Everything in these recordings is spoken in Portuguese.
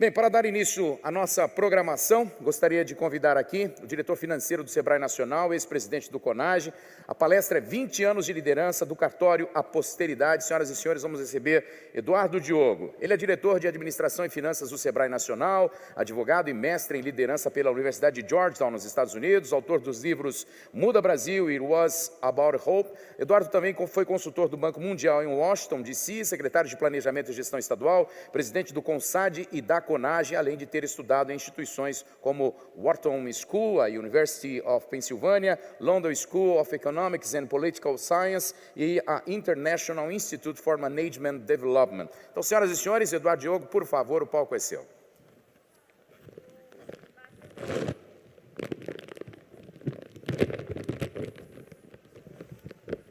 Bem, para dar início à nossa programação, gostaria de convidar aqui o diretor financeiro do Sebrae Nacional, ex-presidente do CONAGE. A palestra é 20 anos de liderança do cartório à posteridade. Senhoras e senhores, vamos receber Eduardo Diogo. Ele é diretor de administração e finanças do Sebrae Nacional, advogado e mestre em liderança pela Universidade de Georgetown, nos Estados Unidos, autor dos livros Muda Brasil e It Was About Hope. Eduardo também foi consultor do Banco Mundial em Washington, D.C., secretário de Planejamento e Gestão Estadual, presidente do CONSAD e da CONAGE, além de ter estudado em instituições como Wharton School, a University of Pennsylvania, London School of Economics and Political Science e a International Institute for Management Development. Então, senhoras e senhores, Eduardo Diogo, por favor, o palco é seu.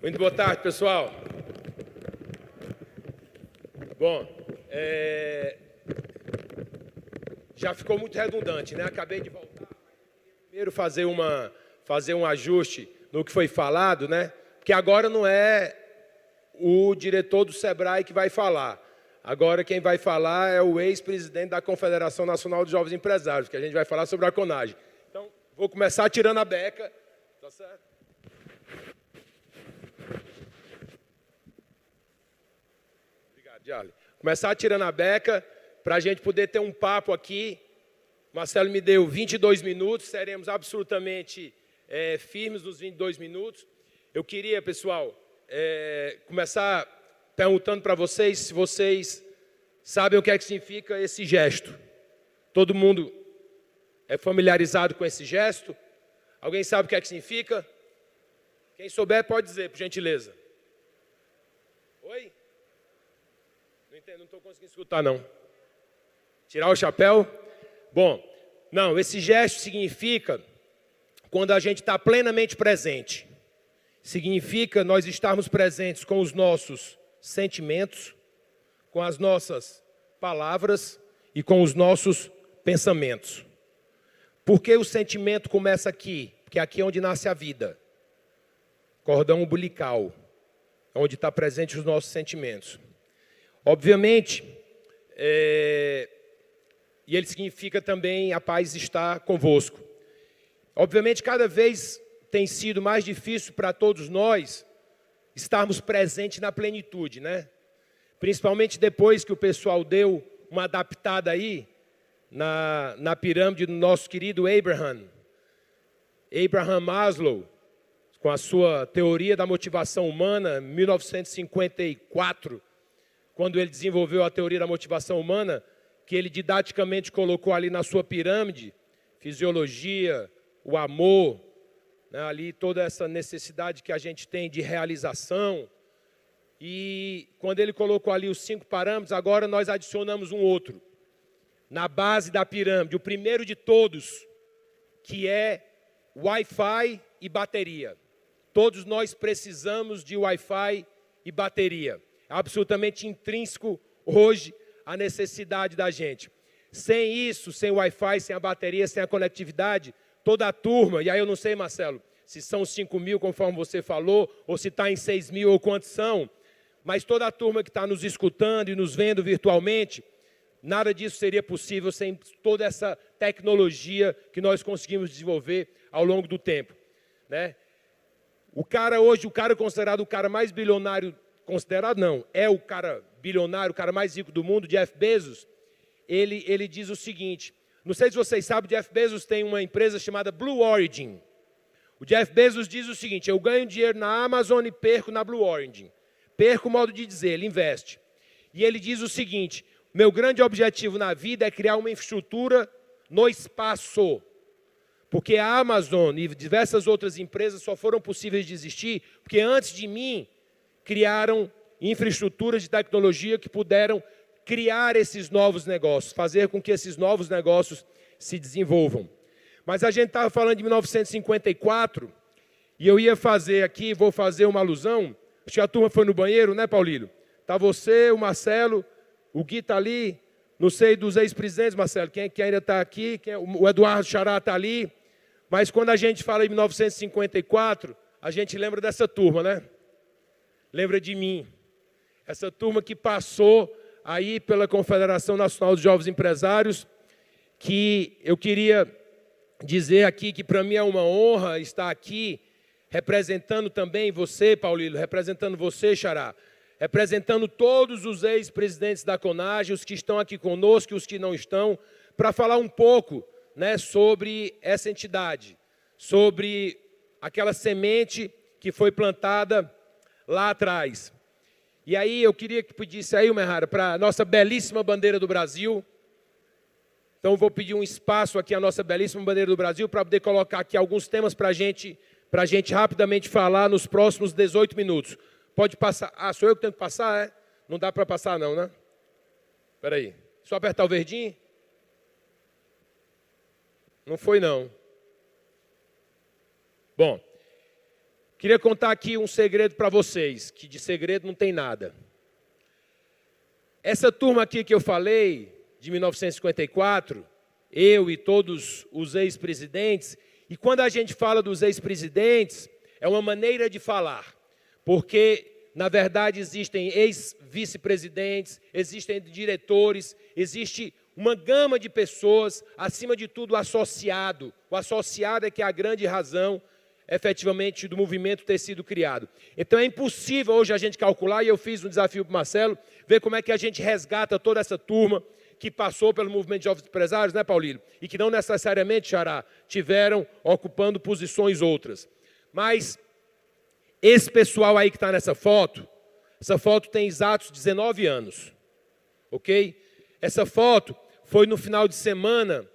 Muito boa tarde, pessoal. Bom, já ficou muito redundante, né? Acabei de voltar. Primeiro fazer um ajuste no que foi falado, né? Porque agora não é o diretor do Sebrae que vai falar. Agora quem vai falar é o ex-presidente da Confederação Nacional de Jovens Empresários, que a gente vai falar sobre a CONAGE. Então, vou começar tirando a beca, tá certo? Obrigado, Charlie. Começar tirando a beca, para a gente poder ter um papo aqui. Marcelo me deu 22 minutos, seremos absolutamente firmes nos 22 minutos. Eu queria, pessoal, começar perguntando para vocês se vocês sabem o que é que significa esse gesto. Todo mundo é familiarizado com esse gesto? Alguém sabe o que é que significa? Quem souber pode dizer, por gentileza. Oi? Não entendo, não estou conseguindo escutar, não. Tirar o chapéu? Bom, não, esse gesto significa quando a gente está plenamente presente. Significa nós estarmos presentes com os nossos sentimentos, com as nossas palavras e com os nossos pensamentos. Por que o sentimento começa aqui? Porque aqui é onde nasce a vida. Cordão umbilical, onde está presente os nossos sentimentos. Obviamente, e ele significa também a paz está convosco. Obviamente, cada vez tem sido mais difícil para todos nós estarmos presentes na plenitude, né? Principalmente depois que o pessoal deu uma adaptada aí na pirâmide do nosso querido Abraham Maslow, com a sua teoria da motivação humana, em 1954, quando ele desenvolveu a teoria da motivação humana, que ele didaticamente colocou ali na sua pirâmide, fisiologia, o amor, né, ali toda essa necessidade que a gente tem de realização. E quando ele colocou ali os 5 parâmetros, agora nós adicionamos um outro, na base da pirâmide, o primeiro de todos, que é Wi-Fi e bateria. Todos nós precisamos de Wi-Fi e bateria. É absolutamente intrínseco hoje a necessidade da gente. Sem isso, sem o Wi-Fi, sem a bateria, sem a conectividade, toda a turma, e aí eu não sei, Marcelo, se são 5 mil, conforme você falou, ou se está em 6 mil, ou quantos são, mas toda a turma que está nos escutando e nos vendo virtualmente, nada disso seria possível sem toda essa tecnologia que nós conseguimos desenvolver ao longo do tempo, né? O cara hoje, o cara considerado o cara mais bilionário, considerado não, é o cara bilionário, o cara mais rico do mundo, Jeff Bezos, ele diz o seguinte, não sei se vocês sabem, Jeff Bezos tem uma empresa chamada Blue Origin. O Jeff Bezos diz o seguinte, eu ganho dinheiro na Amazon e perco na Blue Origin. Perco o modo de dizer, ele investe. E ele diz o seguinte, meu grande objetivo na vida é criar uma infraestrutura no espaço. Porque a Amazon e diversas outras empresas só foram possíveis de existir porque antes de mim criaram infraestruturas de tecnologia que puderam criar esses novos negócios, fazer com que esses novos negócios se desenvolvam. Mas a gente estava falando de 1954 e eu ia fazer aqui, vou fazer uma alusão, acho que a turma foi no banheiro, né, Paulino? Está você, o Marcelo, o Gui está ali, não sei dos ex-presidentes, Marcelo, quem ainda está aqui, o Eduardo Xará está ali, mas quando a gente fala em 1954, a gente lembra dessa turma, né? Lembra de mim. Essa turma que passou aí pela Confederação Nacional dos Jovens Empresários, que eu queria dizer aqui que para mim é uma honra estar aqui representando também você, Paulino, representando você, Xará, representando todos os ex-presidentes da CONAGE, os que estão aqui conosco e os que não estão, para falar um pouco, né, sobre essa entidade, sobre aquela semente que foi plantada lá atrás. E aí eu queria que pedisse aí, Merrara, para a nossa belíssima bandeira do Brasil. Então eu vou pedir um espaço aqui à nossa belíssima bandeira do Brasil para poder colocar aqui alguns temas para a gente rapidamente falar nos próximos 18 minutos. Pode passar. Ah, sou eu que tenho que passar, é? Não dá para passar não, né? Espera aí. Só apertar o verdinho? Não foi não. Bom, queria contar aqui um segredo para vocês, que de segredo não tem nada. Essa turma aqui que eu falei, de 1954, eu e todos os ex-presidentes, e quando a gente fala dos ex-presidentes, é uma maneira de falar, porque, na verdade, existem ex-vice-presidentes, existem diretores, existe uma gama de pessoas, acima de tudo, associado. O associado é que é a grande razão, efetivamente, do movimento ter sido criado. Então, é impossível hoje a gente calcular, e eu fiz um desafio para o Marcelo, ver como é que a gente resgata toda essa turma que passou pelo movimento de jovens empresários, né, Paulino? E que não necessariamente, Xará, tiveram ocupando posições outras. Mas esse pessoal aí que está nessa foto, essa foto tem exatos 19 anos, ok? Essa foto foi no final de semana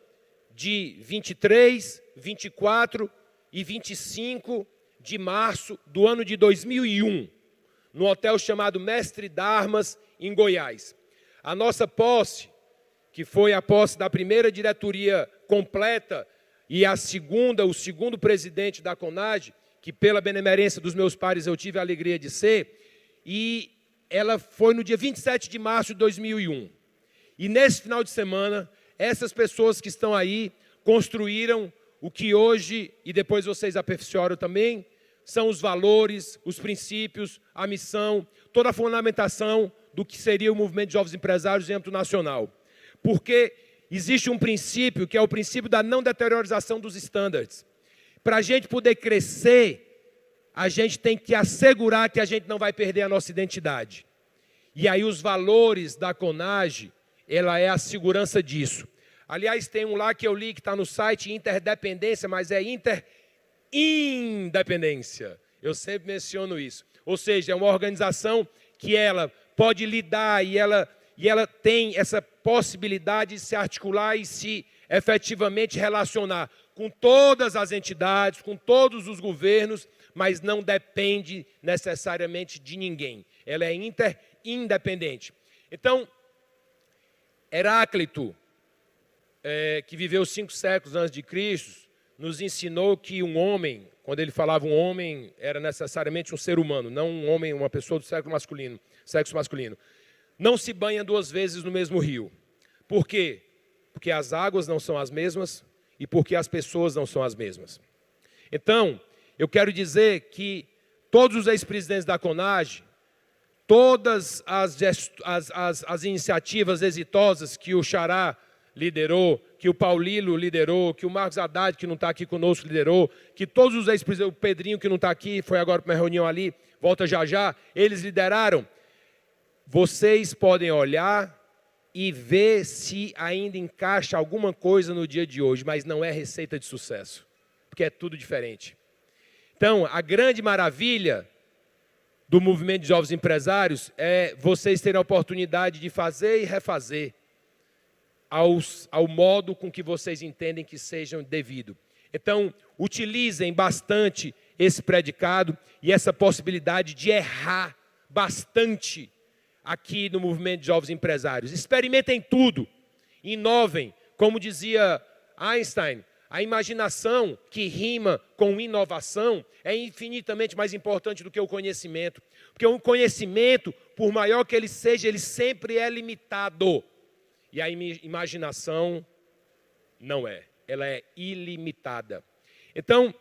de 23, 24 e 25 de março do ano de 2001, no hotel chamado Mestre Darmas, em Goiás. A nossa posse, que foi a posse da primeira diretoria completa e o segundo presidente da CONAGE, que pela benemerência dos meus pares eu tive a alegria de ser, e ela foi no dia 27 de março de 2001. E nesse final de semana, essas pessoas que estão aí construíram o que hoje, e depois vocês aperfeiçoaram também, são os valores, os princípios, a missão, toda a fundamentação do que seria o movimento de jovens empresários em âmbito nacional. Porque existe um princípio, que é o princípio da não deteriorização dos estándares. Para a gente poder crescer, a gente tem que assegurar que a gente não vai perder a nossa identidade. E aí os valores da CONAGE, ela é a segurança disso. Aliás, tem um lá que eu li, que está no site, Interdependência, mas é Interindependência. Eu sempre menciono isso. Ou seja, é uma organização que ela pode lidar e ela tem essa possibilidade de se articular e se efetivamente relacionar com todas as entidades, com todos os governos, mas não depende necessariamente de ninguém. Ela é interindependente. Então, Heráclito, que viveu 5 séculos antes de Cristo, nos ensinou que um homem, quando ele falava um homem, era necessariamente um ser humano, não um homem, uma pessoa do sexo masculino. Não se banha 2 vezes no mesmo rio. Por quê? Porque as águas não são as mesmas e porque as pessoas não são as mesmas. Então, eu quero dizer que todos os ex-presidentes da CONAGE, todas as iniciativas exitosas que o Xará liderou, que o Paulilo liderou, que o Marcos Haddad, que não está aqui conosco, liderou, que todos os ex-presidentes, o Pedrinho, que não está aqui, foi agora para uma reunião ali, volta já, eles lideraram. Vocês podem olhar e ver se ainda encaixa alguma coisa no dia de hoje, mas não é receita de sucesso, porque é tudo diferente. Então, a grande maravilha do movimento de jovens empresários é vocês terem a oportunidade de fazer e refazer ao modo com que vocês entendem que sejam devido. Então, utilizem bastante esse predicado e essa possibilidade de errar bastante aqui no movimento de jovens empresários. Experimentem tudo, inovem. Como dizia Einstein, a imaginação que rima com inovação é infinitamente mais importante do que o conhecimento. Porque o conhecimento, por maior que ele seja, ele sempre é limitado. E a imaginação não é. Ela é ilimitada. Então,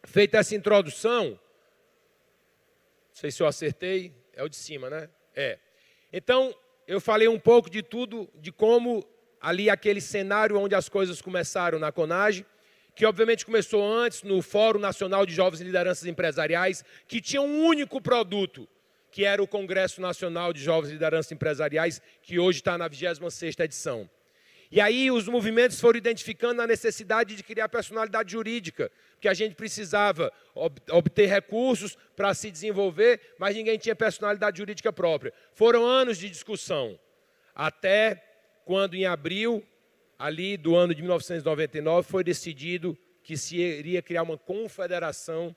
feita essa introdução, não sei se eu acertei, é o de cima, né? É. Então, eu falei um pouco de tudo, de como ali aquele cenário onde as coisas começaram na CONAGE, que obviamente começou antes no Fórum Nacional de Jovens Lideranças Empresariais, que tinha um único produto, que era o Congresso Nacional de Jovens Lideranças Empresariais, que hoje está na 26ª edição. E aí os movimentos foram identificando a necessidade de criar personalidade jurídica, porque a gente precisava obter recursos para se desenvolver, mas ninguém tinha personalidade jurídica própria. Foram anos de discussão, até quando em abril, ali do ano de 1999, foi decidido que se iria criar uma confederação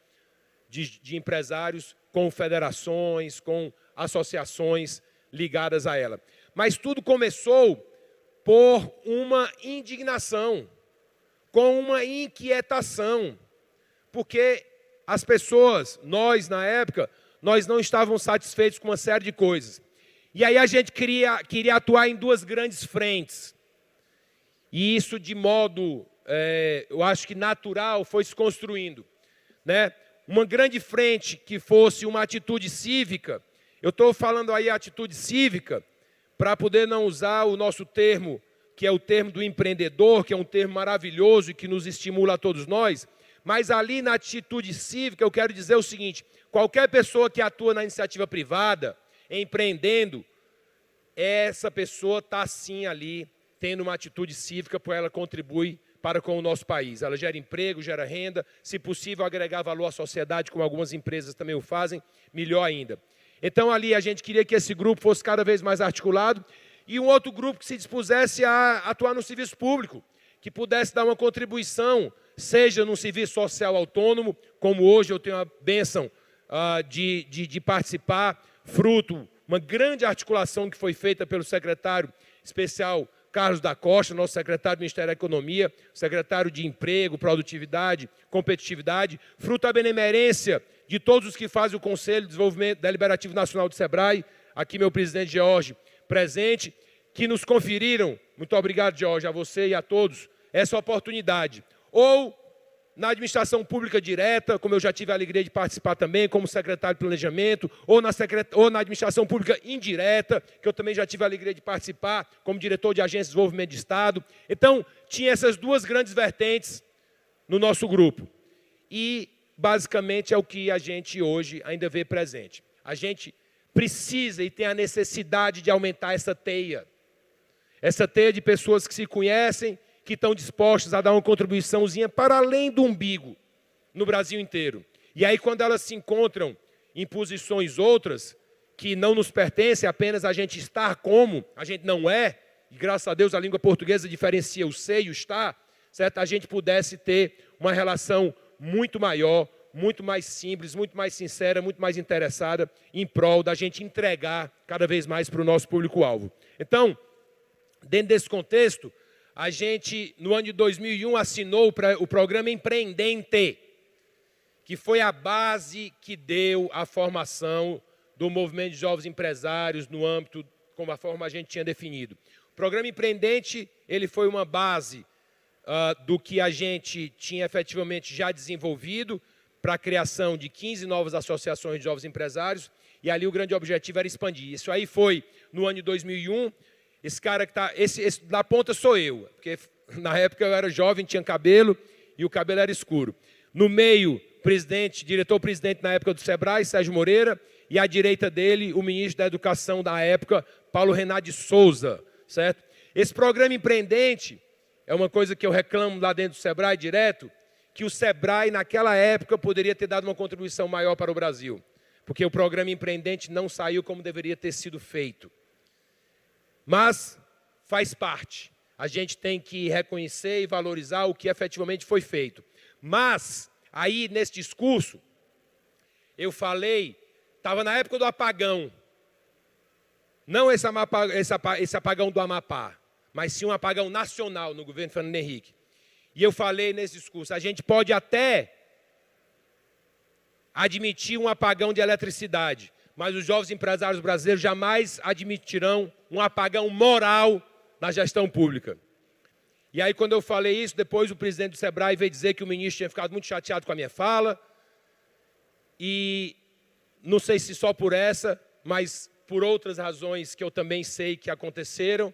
de empresários com federações, com associações ligadas a ela. Mas tudo começou por uma indignação, com uma inquietação, porque as pessoas, nós na época, nós não estávamos satisfeitos com uma série de coisas. E aí a gente queria atuar em duas grandes frentes. E isso de modo, eu acho que natural, foi se construindo, né? Uma grande frente que fosse uma atitude cívica. Eu estou falando aí atitude cívica para poder não usar o nosso termo, que é o termo do empreendedor, que é um termo maravilhoso e que nos estimula a todos nós, mas ali na atitude cívica eu quero dizer o seguinte: qualquer pessoa que atua na iniciativa privada, empreendendo, essa pessoa está sim ali, tendo uma atitude cívica, porque ela contribui para com o nosso país. Ela gera emprego, gera renda, se possível agregar valor à sociedade, como algumas empresas também o fazem, melhor ainda. Então ali a gente queria que esse grupo fosse cada vez mais articulado, e um outro grupo que se dispusesse a atuar no serviço público, que pudesse dar uma contribuição, seja num serviço social autônomo, como hoje eu tenho a bênção de participar, fruto, uma grande articulação que foi feita pelo secretário especial Carlos da Costa, nosso secretário do Ministério da Economia, secretário de Emprego, Produtividade, Competitividade, fruto da benemerência de todos os que fazem o Conselho de Desenvolvimento Deliberativo Nacional do SEBRAE, aqui meu presidente George presente, que nos conferiram, muito obrigado George, a você e a todos, essa oportunidade. Ou na administração pública direta, como eu já tive a alegria de participar também, como secretário de planejamento, ou na administração pública indireta, que eu também já tive a alegria de participar, como diretor de agência de desenvolvimento de Estado. Então, tinha essas duas grandes vertentes no nosso grupo. E, basicamente, é o que a gente hoje ainda vê presente. A gente precisa e tem a necessidade de aumentar essa teia de pessoas que se conhecem, que estão dispostas a dar uma contribuiçãozinha para além do umbigo no Brasil inteiro. E aí, quando elas se encontram em posições outras, que não nos pertencem, apenas a gente estar como, a gente não é, e graças a Deus a língua portuguesa diferencia o ser e o estar, certo? A gente pudesse ter uma relação muito maior, muito mais simples, muito mais sincera, muito mais interessada em prol da gente entregar cada vez mais para o nosso público-alvo. Então, dentro desse contexto, a gente, no ano de 2001, assinou o programa Empreendente, que foi a base que deu a formação do movimento de jovens empresários no âmbito, como a forma a gente tinha definido. O programa Empreendente, ele foi uma base do que a gente tinha efetivamente já desenvolvido para a criação de 15 novas associações de jovens empresários, e ali o grande objetivo era expandir. Isso aí foi no ano de 2001, esse cara que está, esse da ponta sou eu, porque na época eu era jovem, tinha cabelo e o cabelo era escuro. No meio, diretor-presidente na época do SEBRAE, Sérgio Moreira, e à direita dele, o ministro da Educação da época, Paulo Renato de Souza, certo? Esse programa Empreendente é uma coisa que eu reclamo lá dentro do SEBRAE direto, que o SEBRAE naquela época poderia ter dado uma contribuição maior para o Brasil, porque o programa Empreendente não saiu como deveria ter sido feito. Mas faz parte. A gente tem que reconhecer e valorizar o que efetivamente foi feito. Mas, aí nesse discurso, eu falei, estava na época do apagão. Não esse apagão do Amapá, mas sim um apagão nacional no governo Fernando Henrique. E eu falei nesse discurso, a gente pode até admitir um apagão de eletricidade, mas os jovens empresários brasileiros jamais admitirão um apagão moral na gestão pública. E aí, quando eu falei isso, depois o presidente do SEBRAE veio dizer que o ministro tinha ficado muito chateado com a minha fala, e não sei se só por essa, mas por outras razões que eu também sei que aconteceram,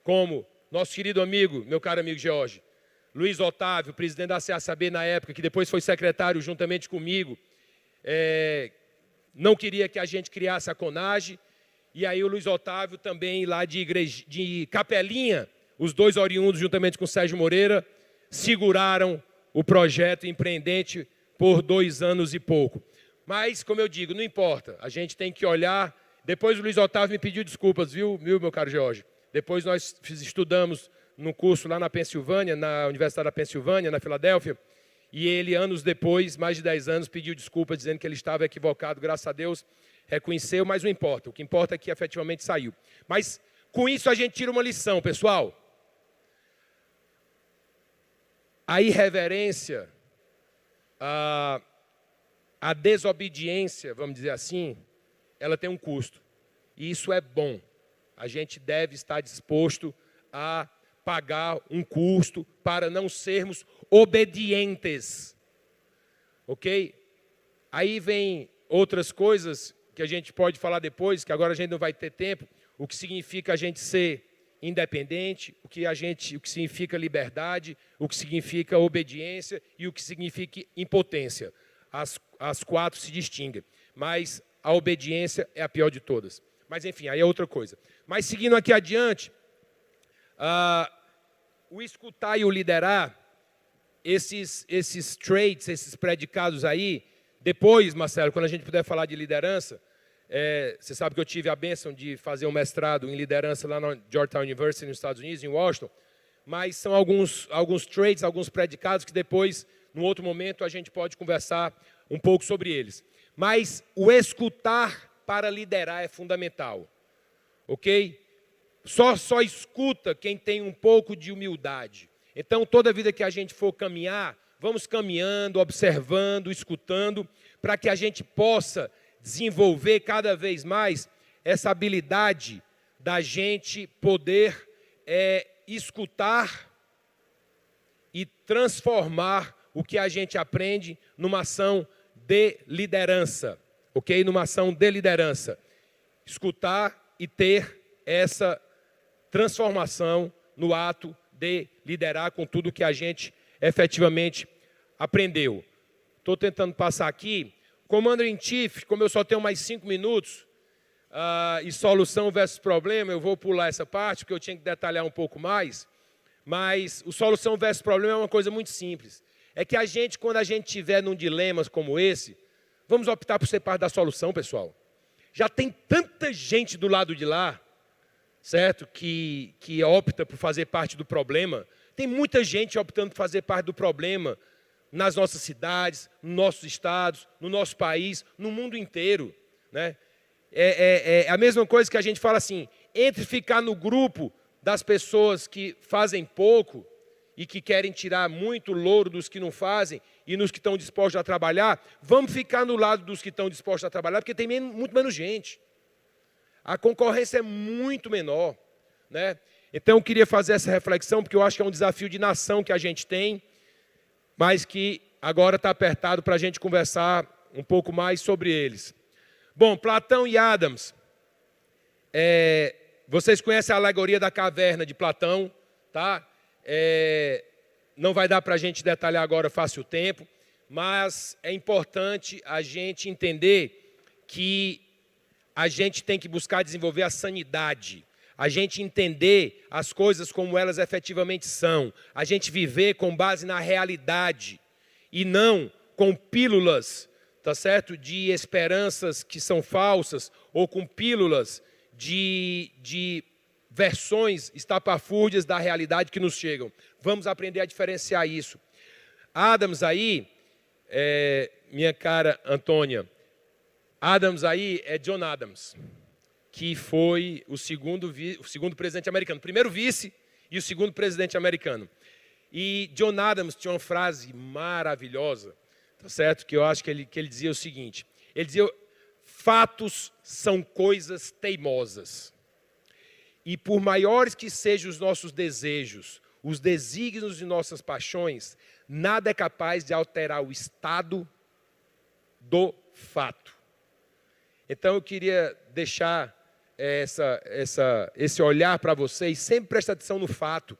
como nosso querido amigo, meu caro amigo George, Luiz Otávio, presidente da CASAB na época, que depois foi secretário juntamente comigo, não queria que a gente criasse a CONAGE, e aí o Luiz Otávio também lá de Capelinha, os dois oriundos juntamente com o Sérgio Moreira, seguraram o projeto empreendente por 2 anos e pouco. Mas, como eu digo, não importa, a gente tem que olhar. Depois o Luiz Otávio me pediu desculpas, viu meu caro Jorge? Depois nós estudamos num curso lá na Pensilvânia, na Universidade da Pensilvânia, na Filadélfia, e ele, anos depois, mais de 10 anos, pediu desculpas, dizendo que ele estava equivocado, graças a Deus, reconheceu, mas não importa. O que importa é que efetivamente saiu. Mas, com isso, a gente tira uma lição, pessoal. A irreverência, a desobediência, vamos dizer assim, ela tem um custo. E isso é bom. A gente deve estar disposto a pagar um custo para não sermos obedientes. Ok? Aí vem outras coisas que a gente pode falar depois, que agora a gente não vai ter tempo. O que significa a gente ser independente, o que significa liberdade, o que significa obediência e o que significa impotência. As 4 se distinguem, mas a obediência é a pior de todas. Mas, enfim, aí é outra coisa. Mas, seguindo aqui adiante, o escutar e o liderar, esses traits, esses predicados aí, depois, Marcelo, quando a gente puder falar de liderança, você sabe que eu tive a bênção de fazer um mestrado em liderança lá na Georgetown University, nos Estados Unidos, em Washington, mas são alguns traits, alguns predicados que depois, num outro momento, a gente pode conversar um pouco sobre eles. Mas o escutar para liderar é fundamental, ok? Só escuta quem tem um pouco de humildade. Então, toda vida que a gente for caminhar, vamos caminhando, observando, escutando, para que a gente possa desenvolver cada vez mais essa habilidade da gente poder escutar e transformar o que a gente aprende numa ação de liderança, ok? Numa ação de liderança. Escutar e ter essa transformação no ato de liderar com tudo que a gente efetivamente aprendeu. Estou tentando passar aqui. Commander in Chief, como eu só tenho mais 5 minutos, e solução versus problema, eu vou pular essa parte, porque eu tinha que detalhar um pouco mais, mas o solução versus problema é uma coisa muito simples. É que a gente, quando a gente estiver num dilema como esse, vamos optar por ser parte da solução, pessoal. Já tem tanta gente do lado de lá, certo? Que opta por fazer parte do problema. Tem muita gente optando por fazer parte do problema nas nossas cidades, nos nossos estados, no nosso país, no mundo inteiro, né? É a mesma coisa que a gente fala assim, entre ficar no grupo das pessoas que fazem pouco e que querem tirar muito louro dos que não fazem e nos que estão dispostos a trabalhar, vamos ficar no lado dos que estão dispostos a trabalhar, porque tem muito menos gente. A concorrência é muito menor, né? Então, eu queria fazer essa reflexão, porque eu acho que é um desafio de nação que a gente tem, mas que agora está apertado para a gente conversar um pouco mais sobre eles. Bom, Platão e Adams. Vocês conhecem a alegoria da caverna de Platão, tá? Não vai dar para a gente detalhar agora, fácil o tempo, mas é importante a gente entender que a gente tem que buscar desenvolver a sanidade, a gente entender as coisas como elas efetivamente são, a gente viver com base na realidade e não com pílulas, tá certo? De esperanças que são falsas ou com pílulas de versões estapafúrdias da realidade que nos chegam. Vamos aprender a diferenciar isso. Adams aí, minha cara Antônia, Adams aí é John Adams, que foi o segundo presidente americano, o primeiro vice e o segundo presidente americano. E John Adams tinha uma frase maravilhosa, tá certo? Que eu acho que ele dizia o seguinte, ele dizia, fatos são coisas teimosas. E por maiores que sejam os nossos desejos, os desígnios de nossas paixões, nada é capaz de alterar o estado do fato. Então eu queria deixar esse olhar para vocês, sempre presta atenção no fato.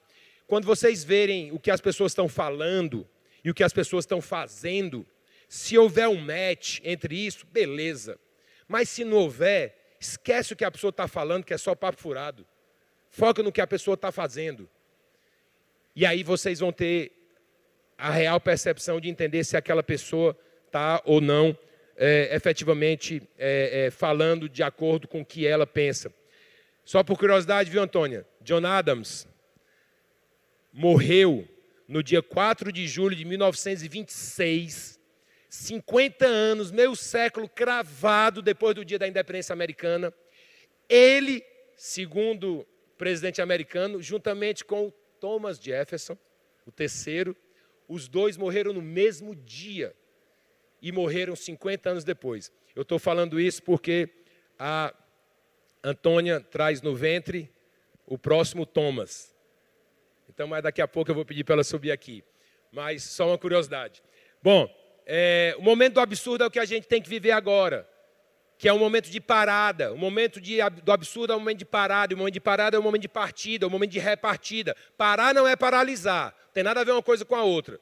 Quando vocês verem o que as pessoas estão falando e o que as pessoas estão fazendo, se houver um match entre isso, beleza. Mas se não houver, esquece o que a pessoa está falando, que é só papo furado. Foca no que a pessoa está fazendo. E aí vocês vão ter a real percepção de entender se aquela pessoa está ou não efetivamente falando de acordo com o que ela pensa. Só por curiosidade, viu, Antônia? John Adams morreu no dia 4 de julho de 1926, 50 anos, meio século cravado depois do dia da independência americana. Ele, segundo o presidente americano, juntamente com Thomas Jefferson, o terceiro, os dois morreram no mesmo dia e morreram 50 anos depois. Eu estou falando isso porque a Antônia traz no ventre o próximo Thomas. Então, mas daqui a pouco eu vou pedir para ela subir aqui. Mas só uma curiosidade. Bom, o momento do absurdo é o que a gente tem que viver agora, que é um momento de parada. O momento do absurdo é um momento de parada, e o momento de parada é um momento de partida, é um momento de repartida. Parar não é paralisar, não tem nada a ver uma coisa com a outra.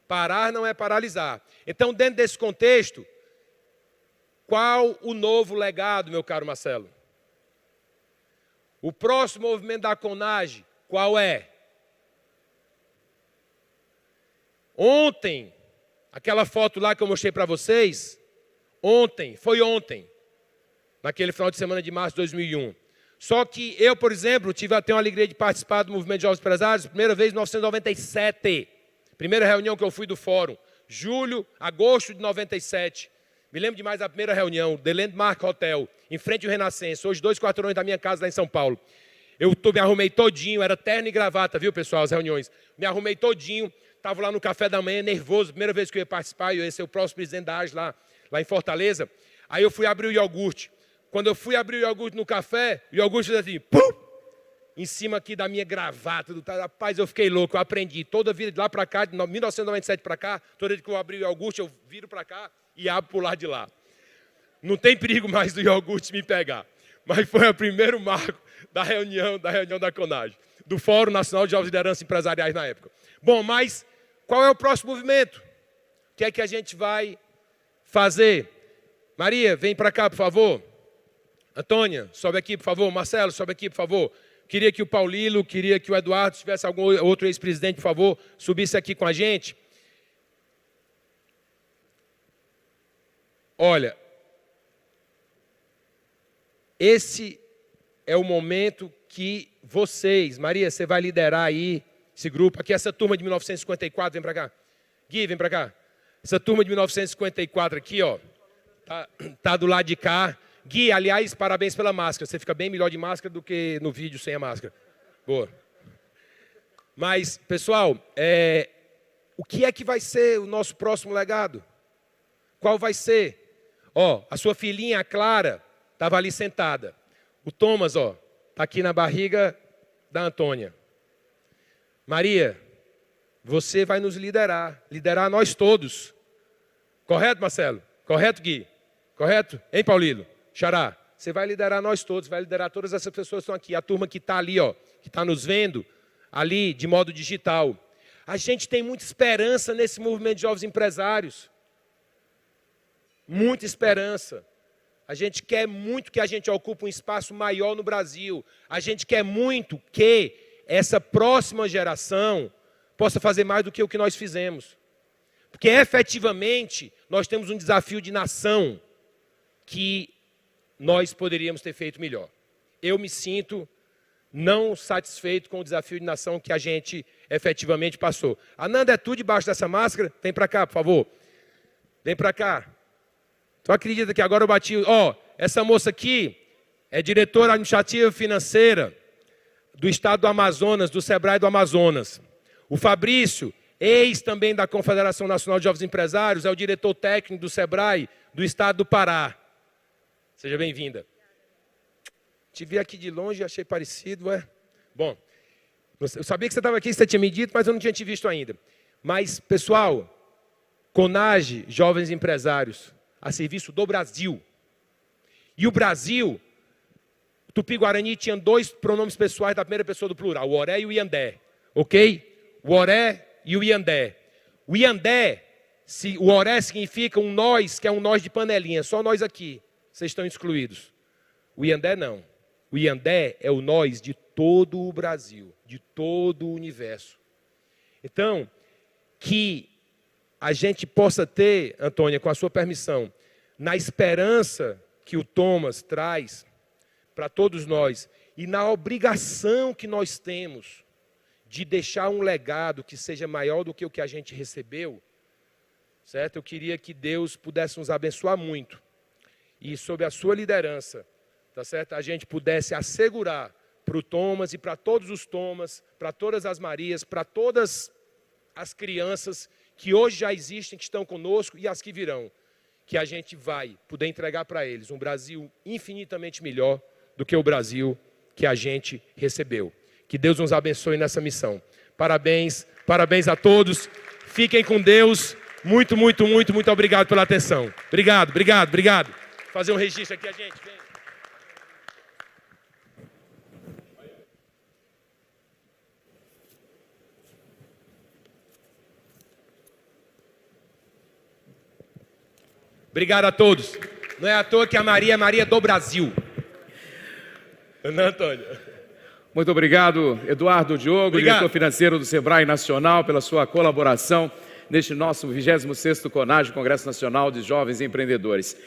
Parar não é paralisar. Então, dentro desse contexto, qual o novo legado, meu caro Marcelo? O próximo movimento da CONAGE, qual é? Ontem, aquela foto lá que eu mostrei para vocês, foi ontem, naquele final de semana de março de 2001. Só que eu, por exemplo, tenho a alegria de participar do Movimento de Jovens Empresários, primeira vez em 1997. Primeira reunião que eu fui do fórum, agosto de 97. Me lembro demais da primeira reunião, The Landmark Hotel, em frente ao Renascença, hoje 2 quarteirões da minha casa lá em São Paulo. Eu me arrumei todinho, era terno e gravata, viu, pessoal, as reuniões. Me arrumei todinho, estava lá no café da manhã, nervoso, primeira vez que eu ia participar, eu ia ser o próximo presidente da AGE lá em Fortaleza. Aí eu fui abrir o iogurte. Quando eu fui abrir o iogurte no café, o iogurte fez assim, pum! Em cima aqui da minha gravata. Rapaz, eu fiquei louco, eu aprendi. Toda vida de lá para cá, de 1997 para cá, toda vez que eu abri o iogurte, eu viro para cá e abro para o lado de lá. Não tem perigo mais do iogurte me pegar. Mas foi o primeiro marco da reunião da CONAGE, do Fórum Nacional de Jovens Lideranças Empresariais na época. Bom, mas qual é o próximo movimento? O que é que a gente vai fazer? Maria, vem para cá, por favor. Antônia, sobe aqui, por favor. Marcelo, sobe aqui, por favor. Queria que o Paulilo, queria que o Eduardo, se tivesse algum outro ex-presidente, por favor, subisse aqui com a gente. Olha, esse é o momento que vocês, Maria, você vai liderar aí esse grupo. Aqui, essa turma de 1954, vem para cá. Gui, vem para cá. Essa turma de 1954 aqui, ó, tá do lado de cá. Gui, aliás, parabéns pela máscara. Você fica bem melhor de máscara do que no vídeo sem a máscara. Boa. Mas, pessoal, o que é que vai ser o nosso próximo legado? Qual vai ser? Ó, a sua filhinha, a Clara, estava ali sentada. O Thomas, ó, está aqui na barriga da Antônia. Maria, você vai nos liderar nós todos. Correto, Marcelo? Correto, Gui? Correto? Hein, Paulino? Xará, você vai liderar nós todos, vai liderar todas essas pessoas que estão aqui. A turma que está ali, ó, que está nos vendo, ali de modo digital. A gente tem muita esperança nesse movimento de jovens empresários. Muita esperança. A gente quer muito que a gente ocupe um espaço maior no Brasil. A gente quer muito que essa próxima geração possa fazer mais do que o que nós fizemos. Porque efetivamente nós temos um desafio de nação que nós poderíamos ter feito melhor. Eu me sinto não satisfeito com o desafio de nação que a gente efetivamente passou. Ananda, é tu debaixo dessa máscara? Vem para cá, por favor. Vem para cá. Tu acredita que agora eu bati... Ó, essa moça aqui é diretora administrativa financeira do estado do Amazonas, do Sebrae do Amazonas. O Fabrício, ex também da Confederação Nacional de Jovens Empresários, é o diretor técnico do Sebrae do estado do Pará. Seja bem-vinda. Te vi aqui de longe e achei parecido, é? Bom, eu sabia que você estava aqui, você tinha me dito, mas eu não tinha te visto ainda. Mas, pessoal, CONAGE, Jovens Empresários, a serviço do Brasil. E o Brasil, Tupi-Guarani tinha 2 pronomes pessoais da primeira pessoa do plural, o Oré e o Iandé, ok? O Oré e o Iandé. O Iandé, o Oré significa um nós, que é um nós de panelinha, só nós aqui, vocês estão excluídos. O Iandé não. O Iandé é o nós de todo o Brasil, de todo o universo. Então, que a gente possa ter, Antônia, com a sua permissão, na esperança que o Thomas traz para todos nós e na obrigação que nós temos de deixar um legado que seja maior do que o que a gente recebeu, certo? Eu queria que Deus pudesse nos abençoar muito e sob a sua liderança, tá certo? A gente pudesse assegurar para o Thomas e para todos os Thomas, para todas as Marias, para todas as crianças que hoje já existem, que estão conosco e as que virão, que a gente vai poder entregar para eles um Brasil infinitamente melhor do que o Brasil que a gente recebeu. Que Deus nos abençoe nessa missão. Parabéns, parabéns a todos. Fiquem com Deus. Muito, muito, muito, muito obrigado pela atenção. Obrigado, obrigado, obrigado. Vou fazer um registro aqui, a gente. Vem. Obrigado a todos. Não é à toa que a Maria é Maria do Brasil. Não, Antônio. Muito obrigado, Eduardo Diogo, diretor financeiro do Sebrae Nacional, pela sua colaboração neste nosso 26º CONAGE, Congresso Nacional de Jovens Empreendedores.